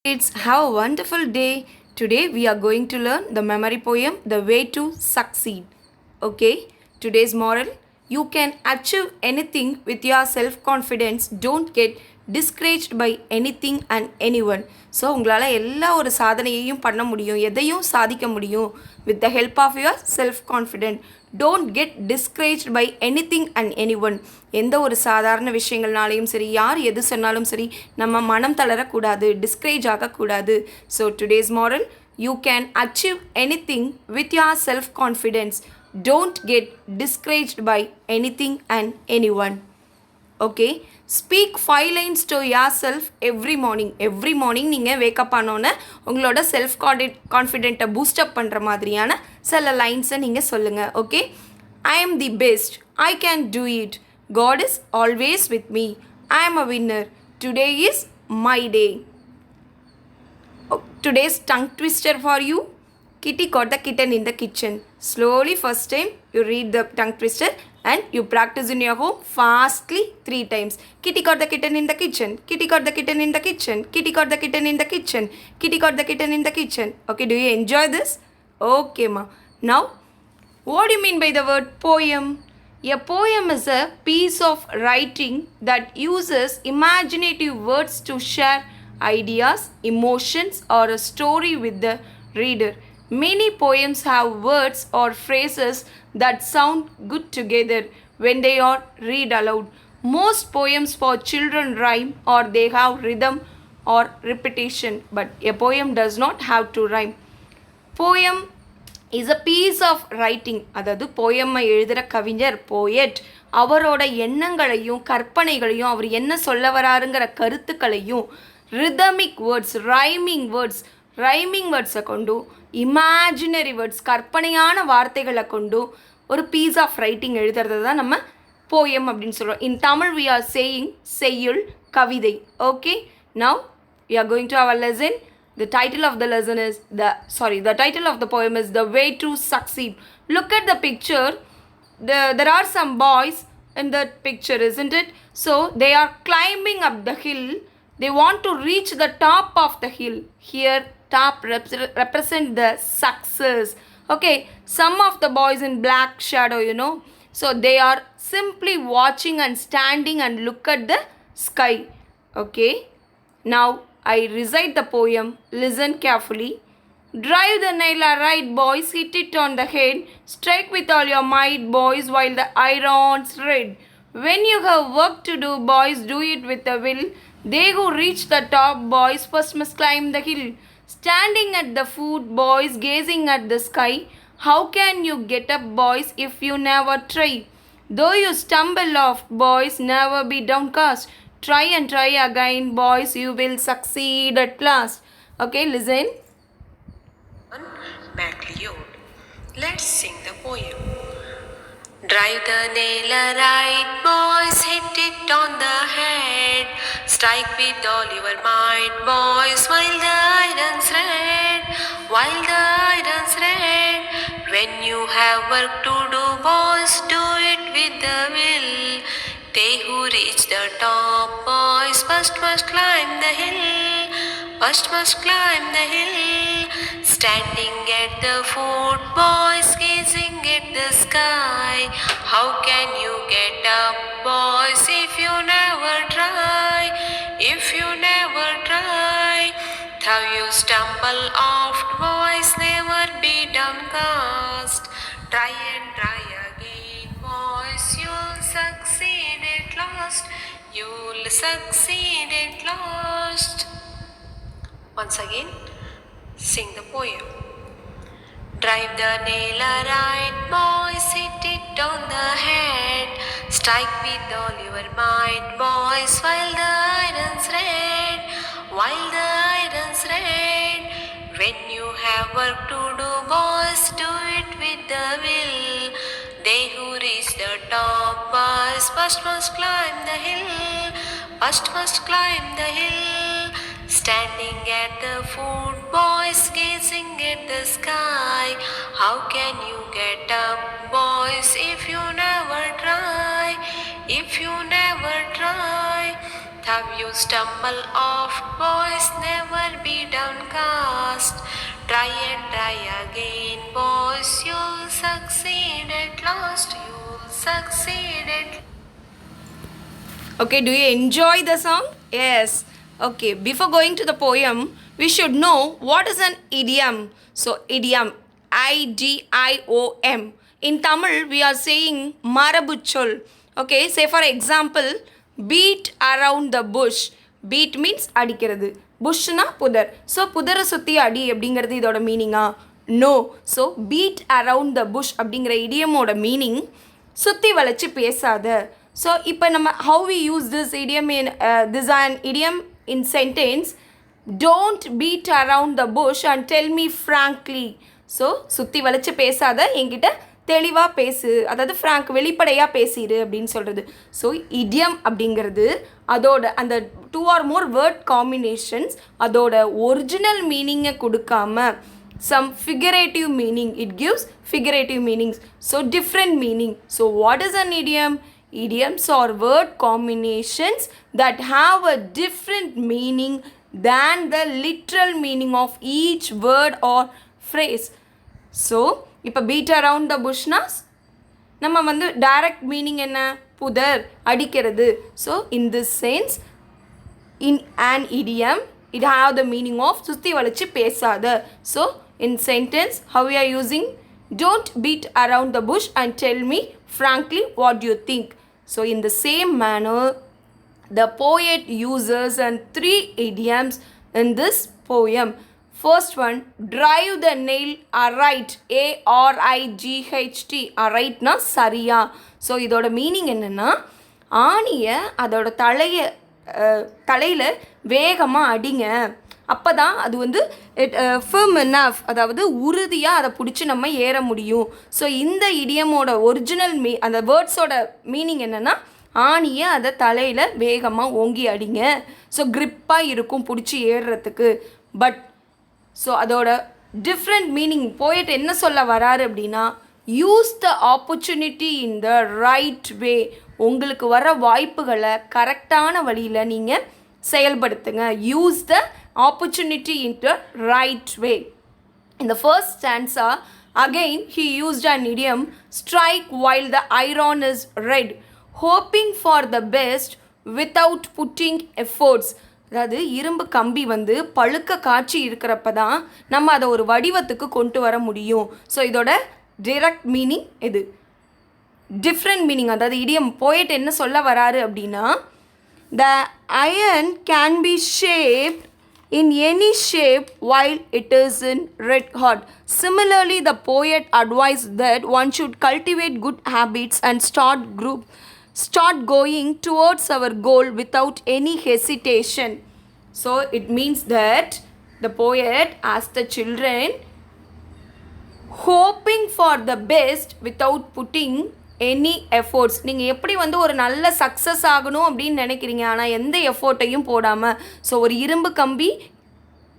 It's have a wonderful day. Today we are going to learn the memory poem The Way to Succeed. Okay, today's moral, you can achieve anything with your self confidence. Don't get discouraged by anything and anyone. So உங்களால் எல்லா ஒரு சாதனையையும் பண்ண முடியும், எதையும் சாதிக்க முடியும் with the help of your self confident. Don't get discouraged by anything and anyone. எந்த ஒரு சாதாரண விஷயங்கள்னாலையும் சரி, யார் எது சொன்னாலும் சரி, நம்ம மனம் தளரக்கூடாது, டிஸ்கரேஜ் ஆகக்கூடாது. So today's moral, you can achieve anything with your self confidence. Don't get discouraged by anything and anyone. Okay, speak 5 lines to your self every morning நீங்கள் வேக்கப் ஆனோன்னே உங்களோட செல்ஃப் கான்ஃபிடென்ட்டை பூஸ்டப் பண்ணுற மாதிரியான சில லைன்ஸை நீங்கள் சொல்லுங்கள். Okay, I am the best, I can do it, God is always with me, I am a winner, today is my day. Today's tongue twister for you. Kitty caught the kitten in the kitchen. Slowly first time you read the tongue twister and you practice in your home fastly 3 times. Kitty caught the kitten in the kitchen. Kitty caught the kitten in the kitchen. Kitty caught the kitten in the kitchen. Kitty caught the kitten in the kitchen. Okay, do you enjoy this? Okay, ma. Now, what do you mean by the word poem? A poem is a piece of writing that uses imaginative words to share ideas, emotions, or a story with the reader. Many poems have words or phrases that sound good together when they are read aloud. Most poems for children rhyme or they have rhythm or repetition, but a poem does not have to rhyme. Poem is a piece of writing. அதாவது போயம்மை எழுதுகிற கவிஞர் poet அவரோட எண்ணங்களையும் கற்பனைகளையும் அவர் என்ன சொல்ல வராருங்கிற கருத்துக்களையும் rhythmic words rhyming வேர்ட்ஸை கொண்டு இமேஜினரி வேர்ட்ஸ் கற்பனையான வார்த்தைகளை கொண்டு ஒரு பீஸ் ஆஃப் ரைட்டிங் எழுதுறது தான் நம்ம போயம் அப்படின்னு சொல்கிறோம். In Tamil we are saying செய்யுள் கவிதை. Okay, now we are going to our lesson. The title of the lesson is the title of the poem is The Way to Succeed. Look at the picture. There are some boys in that picture, isn't it? So they are climbing up the hill. They want to reach the top of the hill. Here top represent the success. Okay, some of the boys in black shadow, so they are simply watching and standing and look at the sky. Okay, now I recite the poem. Listen carefully. Drive the nail right, boys, hit it on the head. Strike with all your might, boys, while the iron's red. When you have work to do, boys, do it with a will. They who reach the top, boys, first must climb the hill. Standing at the foot, boys, gazing at the sky. How can you get up, boys, if you never try? Though you stumble off, boys, never be downcast. Try and try again, boys, you will succeed at last. Okay, listen. MacLeod. Let's sing the poem. Drive the nail right, boys, hit it on the head. Strike with all your might, boys, while the iron's red. While the iron's red. When you have work to do, boys, do it with the will. They who reach the top, boys, first must climb the hill. First must climb the hill. Standing at the foot, boys, gazing at the sky. How can you get up, boys, if you never try? If you never try. Though you stumble oft, boys, never be downcast. Try and try again, boys, you'll succeed at last. You'll succeed at last. Once again, sing the poem. Drive the nail right, boys, hit it on the head. Strike with all your might, boys, while the iron's red. While the iron's red. When you have work to do, boys, do it with the will. They who reach the top, boys, first must climb the hill. First must climb the hill. Standing at the foot, boys, gazing at the sky. How can you get up, boys, if you never try? If you never try. Though you stumble off, boys, never be Try and try again, boys. You'll succeed at last. You'll succeed at Okay, do you enjoy the song? Yes. Okay, before going to the poem, we should know what is an idiom. So, idiom, IDIOM. In Tamil, we are saying marabuchol. Okay, say for example, beat around the bush. Beat means அடிக்கிறது. புஷ்னா புதர். So புதரை சுற்றி அடி அப்படிங்கிறது இதோட மீனிங்கா? No. So beat around the bush அப்படிங்கிற இடியமோட meaning சுற்றி வளைச்சி பேசாத. ஸோ இப்போ நம்ம how we use this idiom in this an idiom in sentence, don't beat around the bush and tell me frankly. So சுற்றி வளைச்சி பேசாத, என்கிட்ட தெளிவாக பேசு, அதாவது ஃப்ராங்க் வெளிப்படையாக பேசிடு அப்படின்னு சொல்கிறது. ஸோ இடியம் அப்படிங்கிறது அதோட அந்த 2 or more வேர்ட் காம்பினேஷன்ஸ் அதோட ஒரிஜினல் மீனிங்கை கொடுக்காம some figurative meaning, it gives figurative meanings, so different meaning. So what is an idiom? Idioms are word combinations that have a different meaning than the literal meaning of each word or phrase. So இப்போ beat around the bushனா நம்ம வந்து direct meaning என்ன? புதர், அடிக்கிறது. So in this sense, in an idiom, it have the meaning of சுத்தி வளைச்சி பேசாத. So in sentence, how we are using? Don't beat around the bush and tell me frankly what you think. So in the same manner, the poet uses and 3 idioms in this poem. First one, drive the nail aright, ARIGHT. Aright na சரியா. So இதோட meaning என்னென்னா, ஆணியை அதோட தலையில் வேகமாக அடிங்க, அப்போ தான் அது வந்து firm enough, அதாவது உறுதியாக அதை பிடிச்சி நம்ம ஏற முடியும். ஸோ இந்த இடியமோட ஒரிஜினல் அந்த வேர்ட்ஸோட மீனிங் என்னென்னா, ஆணியை அதை தலையில் வேகமாக ஓங்கி அடிங்க, ஸோ க்ரிப்பாக இருக்கும் பிடிச்சி ஏறுறதுக்கு. பட் ஸோ அதோட டிஃப்ரெண்ட் மீனிங் போயிட்டு என்ன சொல்ல வராரு அப்படின்னா, use the opportunity in the right way. உங்களுக்கு வர வாய்ப்புகளை கரெக்டான வழியில் நீங்கள் செயல்படுத்துங்க. Use the opportunity in the right way. In the first stanza, again he used an idiom, strike while the iron is red, hoping for the best without putting efforts. அதாவது இரும்பு கம்பி வந்து பழுக்க காட்சி இருக்கிறப்ப தான் நம்ம அதை ஒரு வடிவத்துக்கு கொண்டு வர முடியும். ஸோ இதோட டிரெக்ட் மீனிங் இது. டிஃப்ரெண்ட் மீனிங், அதாவது இடியம் போயிட்டு என்ன சொல்ல வராரு அப்படின்னா, the iron can be shaped in any shape while it is in red hot. Similarly, the poet advised that one should cultivate good habits and start going towards our goal without any hesitation. So it means that the poet asked the children, hoping for the best without putting any efforts. நீங்கள் எப்படி வந்து ஒரு நல்ல success ஆகணும் அப்படின்னு நினைக்கிறீங்க, ஆனால் எந்த எஃபோர்ட்டையும் போடாமல். ஸோ ஒரு இரும்பு கம்பி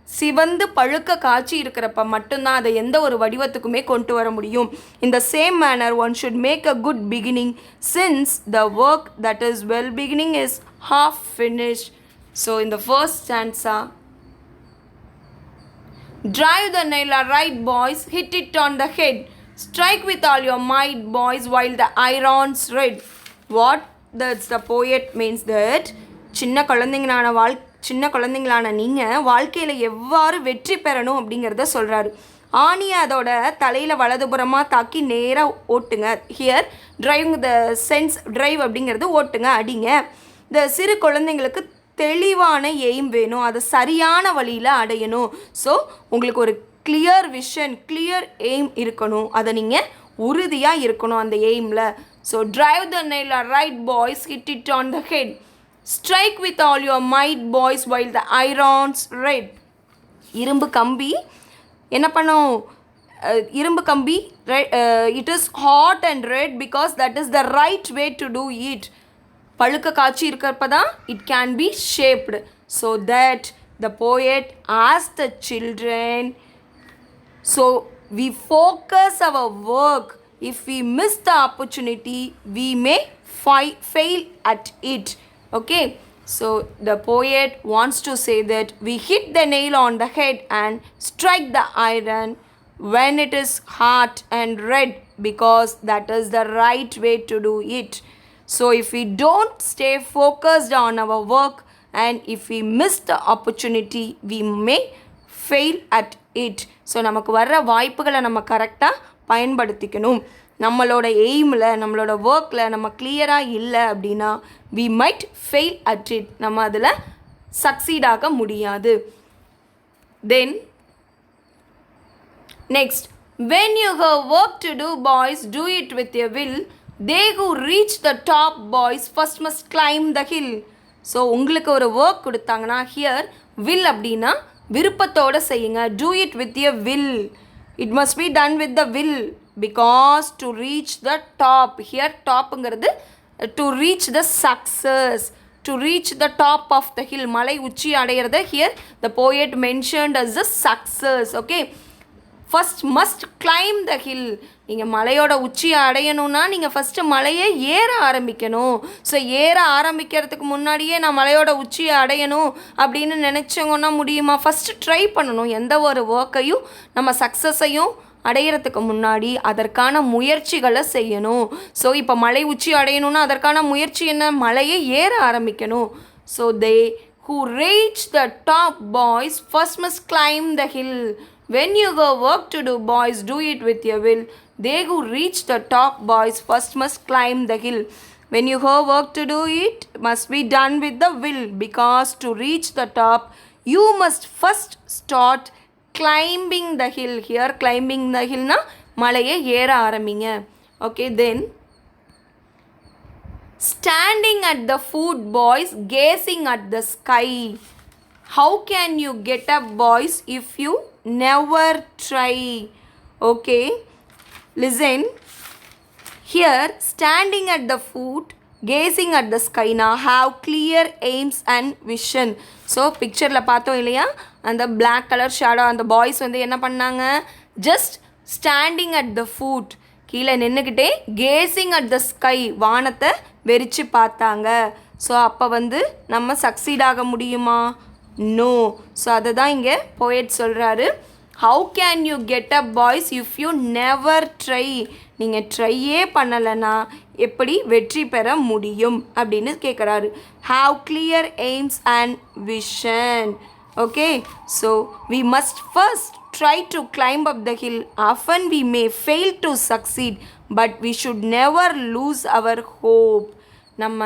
சிவந்து பழுக்க காட்சி இருக்கிறப்ப மட்டும்தான் அதை எந்த ஒரு வடிவத்துக்குமே கொண்டு வர முடியும். In the same manner, one should make a good beginning, since the work that is well beginning is half finished. So in the first stanza, drive the nail right, boys, hit it on the head, strike with all your might, boys, while the iron's red. What that's the poet means that சின்ன குழந்தைங்களான நீங்கள் வாழ்க்கையில் எவ்வாறு வெற்றி பெறணும் அப்படிங்கிறத சொல்கிறாரு. ஆணியை அதோட தலையில் வலதுபுறமாக தாக்கி நேராக ஓட்டுங்க. Here driving the sense, drive அப்படிங்கிறது ஓட்டுங்க, அடிங்க. இந்த சிறு குழந்தைங்களுக்கு தெளிவான எய்ம் வேணும், அதை சரியான வழியில் அடையணும். ஸோ உங்களுக்கு ஒரு கிளியர் விஷன், கிளியர் எய்ம் இருக்கணும், அதை நீங்கள் உறுதியாக இருக்கணும் அந்த எய்மில். So drive the nail right, boys, hit it on the head, strike with all your might, boys, while the iron's red. இரும்பு கம்பி என்ன பண்ணும்? இரும்பு கம்பி it is hot and red because that is the right way to do it. பழுக்க காட்சி இருக்கிறப்ப தான் it can be shaped. So that the poet asked the children, so we focus our work. If we miss the opportunity, we may fail at it. Okay, So the poet wants to say that we hit the nail on the head and strike the iron when it is hot and red, because that is the right way to do it. So if we don't stay focused on our work and if we miss the opportunity, we may fail at it. So நமக்கு வர்ற வாய்ப்புகளை நம்ம கரெக்டாக பயன்படுத்திக்கணும். நம்மளோட எய்மில் நம்மளோட ஒர்க்கில் நம்ம கிளியராக இல்லை அப்படின்னா we might fail at it. நம்ம அதில் சக்சீட் ஆக முடியாது. Then next, when you have work to do, boys, do it with your will. They who reach the top, boys, first must climb the hill. So உங்களுக்கு ஒரு work கொடுத்தாங்கன்னா here will அப்படின்னா விருப்பத்தோடு செய்யுங்க. Do it with your will. It must be done with the will, because to reach the top, here topங்கிறது to reach the success, to reach the top of the hill, மலை உச்சி அடையிறத here the poet mentioned as a success. Okay, first must climb the hill. நீங்கள் மலையோட உச்சியை அடையணும்னா நீங்கள் first மலையை ஏற ஆரம்பிக்கணும். ஸோ ஏற ஆரம்பிக்கிறதுக்கு முன்னாடியே நான் மலையோட உச்சியை அடையணும் அப்படின்னு நினச்சோங்கன்னா முடியுமா? ஃபஸ்ட்டு ட்ரை பண்ணணும். எந்த ஒரு ஒர்க்கையும் நம்ம சக்ஸஸையும் அடையிறதுக்கு முன்னாடி அதற்கான முயற்சிகளை செய்யணும். ஸோ இப்போ மலை உச்சி அடையணும்னா அதற்கான முயற்சி என்ன? மலையை ஏற ஆரம்பிக்கணும். So they who reach the top, boys, first must climb the hill. When you have work to do, boys, do it with your will. They who reach the top, boys, first must climb the hill. When you have work to do, it must be done with the will, because to reach the top, you must first start climbing the hill. Here climbing the hill na malaye ஏற ஆரம்பிங்க. Okay, then standing at the foot, boys, gazing at the sky. How can you get up, boys, if you never try? Okay, listen. Here, standing at the foot, gazing at the sky, now have clear aims and vision. So பிக்சரில் பார்த்தோம் இல்லையா, அந்த black colour shadow அந்த boys வந்து என்ன பண்ணாங்க? Just standing at the food, கீழே நின்றுக்கிட்டே கேசிங் அட் த ஸ்கை, வானத்தை வெறிச்சு பார்த்தாங்க. ஸோ அப்போ வந்து நம்ம சக்சீட் ஆக முடியுமா? நோ. ஸோ அதை தான் இங்கே போயட் சொல்கிறாரு. How can you get up, boys, if you never try. நீங்கள் ட்ரையே பண்ணலைன்னா எப்படி வெற்றி பெற முடியும் அப்படின்னு கேட்குறாரு. Have clear aims and vision. Okay, so we must first try to climb up the hill. Often we may fail to succeed, but we should never lose our hope. நம்ம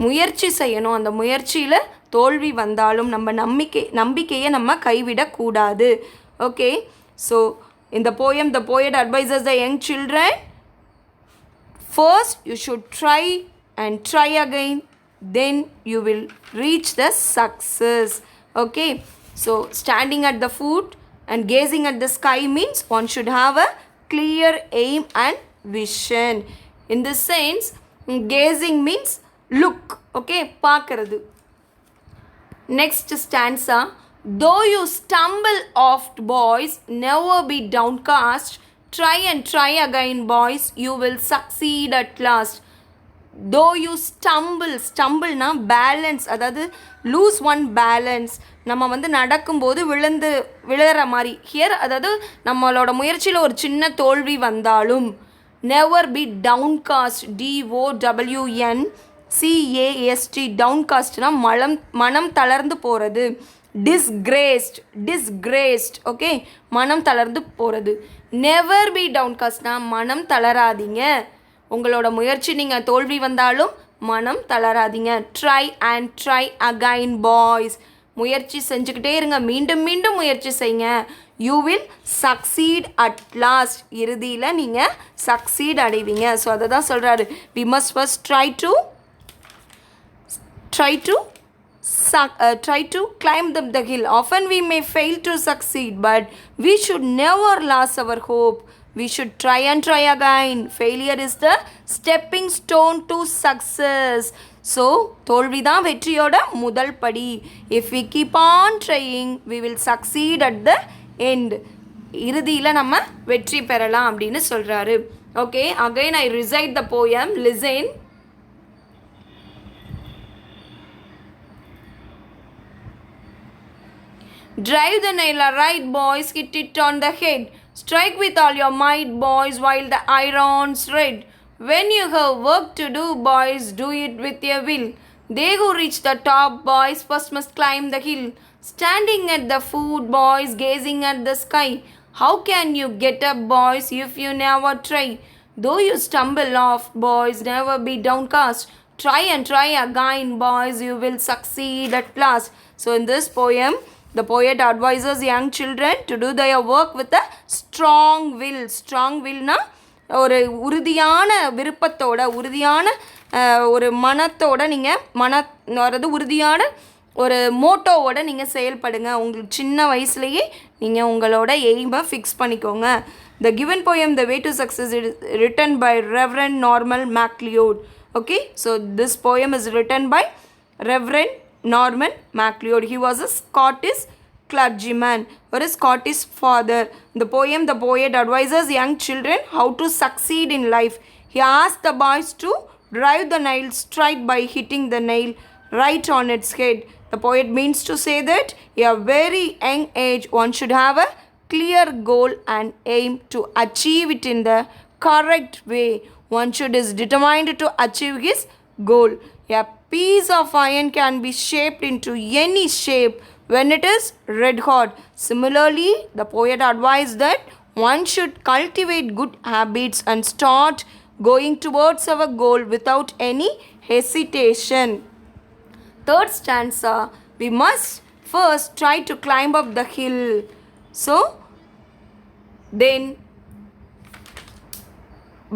முயற்சி செய்யணும். அந்த முயற்சியில் தோல்வி வந்தாலும் நம்ம நம்பிக்கையை நம்ம கைவிடக்கூடாது. Okay, so in the poem, the poet advises the young children, first you should try and try again, then you will reach the success. Okay, so standing at the foot and gazing at the sky means one should have a clear aim and vision. In this sense, gazing means look. Okay, பார்க்கிறது. Next stanza. Though you stumble oft, boys, never be downcast. Try and try again, boys, you will succeed at last. Though you stumble na balance, அதாவது lose one balance. நம்ம வந்து நடக்கும்போது விழுற மாதிரி here, அதாவது நம்மளோட முயற்சியில் ஒரு சின்ன தோல்வி வந்தாலும் never be downcast, DOWNCAST, downcastனா மனம் தளர்ந்து போகிறது. disgraced, ஓகே, மனம் தளர்ந்து போகிறது. never be downcastனா மனம் தளராதீங்க. உங்களோட முயற்சி நீங்கள் தோல்வி வந்தாலும் மனம் தளராதீங்க. Try and try again, boys, முயற்சி செஞ்சுக்கிட்டே இருங்க, மீண்டும் மீண்டும் முயற்சி செய்யுங்க. You will succeed at last, இறுதியில் நீங்கள் சக்சீட் அடைவீங்க. ஸோ அதை தான் சொல்கிறாரு. We must first try to climb the hill. Often we may fail to succeed, but we should never lose our hope. We should try and try again. Failure is the stepping stone to success. So தோல்வி தான் வெற்றியோட முதல் படி. If we keep on trying, we will succeed at the end. இறுதியில் நம்ம வெற்றி பெறலாம் அப்படின்னு சொல்கிறாரு. Okay, again I recite the poem. Listen. Drive the nail right, boys, hit it on the head. Strike with all your might, boys, while the iron's red. When you have work to do, boys, do it with your will. They who reach the top, boys, first must climb the hill. Standing at the foot, boys, gazing at the sky. How can you get up, boys, if you never try? Though you stumble off, boys, never be downcast. Try and try again, boys, you will succeed at last. So in this poem, the poet advises young children to do their work with a strong will. Strong willனா ஒரு உறுதியான விருப்பத்தோட உறுதியான ஒரு மனத்தோட நீங்கள் வர்றது உறுதியான ஒரு மோட்டோவோட நீங்கள் செயல்படுங்க. உங்களுக்கு சின்ன வயசுலேயே நீங்கள் உங்களோட எய்மை ஃபிக்ஸ் பண்ணிக்கோங்க. The given poem, The Way to Success, is written by Reverend Norman MacLeod. Okay, so this poem is written by Reverend Norman MacLeod. He was a Scottish clergyman or a Scottish father. The poem, the poet advises young children how to succeed in life. He asks the boys to drive the nail straight by hitting the nail right on its head. The poet means to say that at a very young age one should have a clear goal and aim to achieve it in the correct way. One should is determined to achieve his goal. A piece of iron can be shaped into any shape when it is red hot. Similarly, the poet advised that one should cultivate good habits and start going towards our goal without any hesitation. Third stanza, we must first try to climb up the hill. So, then,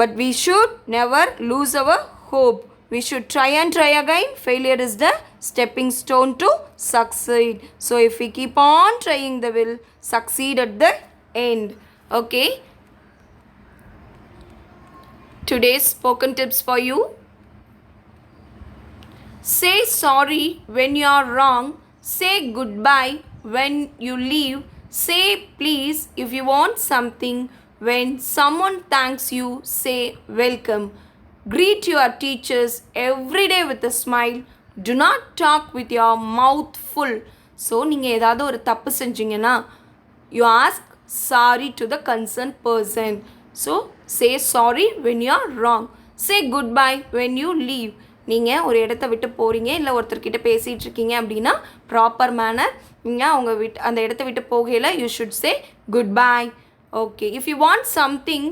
but we should never lose our hope. We should try and try again. Failure is the stepping stone to succeed. So if we keep on trying, they will succeed at the end. Okay. Today's spoken tips for you. Say sorry when you are wrong. Say goodbye when you leave. Say please if you want something. When someone thanks you, say welcome. Greet your teachers every day with a smile. Do not talk with your mouth full. So, நீங்கள் ஏதாவது ஒரு தப்பு செஞ்சீங்கன்னா you ask sorry to the concerned person. So, say sorry when you are wrong. Say goodbye when you leave. நீங்கள் ஒரு இடத்த விட்டு போகிறீங்க இல்லை ஒருத்தர்கிட்ட பேசிகிட்டு இருக்கீங்க அப்படின்னா ப்ராப்பர் மேனர் நீங்கள் அந்த இடத்த விட்டு போகையில் you should say goodbye. Okay. If you want something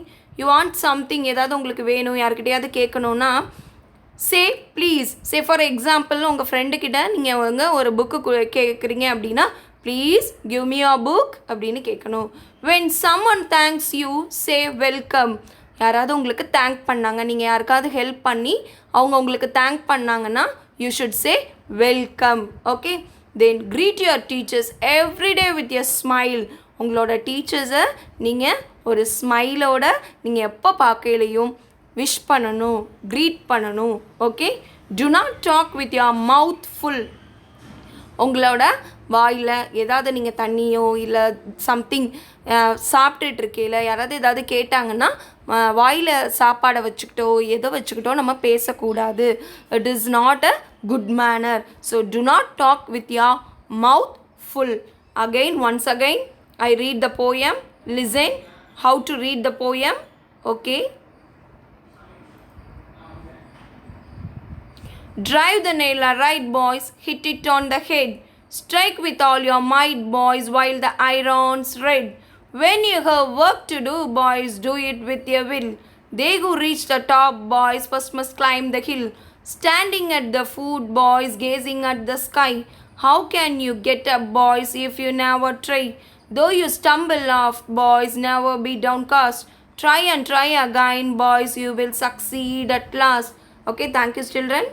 ஏதாவது உங்களுக்கு வேணும் யாருக்கிட்டையாவது கேட்கணுன்னா say please. Say for example உங்கள் ஃப்ரெண்டுக்கிட்ட நீங்கள் ஒரு புக்கு கேட்குறீங்க அப்படின்னா please give me a book அப்படின்னு கேட்கணும். when someone thanks you, say welcome. யாராவது உங்களுக்கு தேங்க் பண்ணாங்க, நீங்கள் யாருக்காவது ஹெல்ப் பண்ணி அவங்க உங்களுக்கு தேங்க் பண்ணாங்கன்னா you should say welcome. Okay. Then greet your teachers every day with your smile. உங்களோட டீச்சர்ஸை நீங்கள் ஒரு ஸ்மைலோட நீங்கள் எப்போ பார்க்கையிலையும் விஷ் பண்ணணும், க்ரீட் பண்ணணும். Okay. do not talk with your mouth full. உங்களோட வாயில் ஏதாவது நீங்கள் தண்ணியோ இல்லை சம்திங் சாப்பிட்டுட்டு இருக்கையில் யாராவது ஏதாவது கேட்டாங்கன்னா வாயில் சாப்பாடை வச்சுக்கிட்டோ எதை வச்சுக்கிட்டோ நம்ம பேசக்கூடாது. It is not a good manor. So do not talk with your mouth full. Once again I read the poem. Listen how to read the poem. Okay. Drive the nail right, boys, hit it on the head. Strike with all your might, boys, while the iron's red. When you have work to do, boys, do it with your will. They who reach the top, boys, first must climb the hill. Standing at the foot, boys, gazing at the sky. How can you get up, boys, if you never try? Though you stumble off, boys, never be downcast. Try and try again, boys, you will succeed at last. Okay, thank you, children.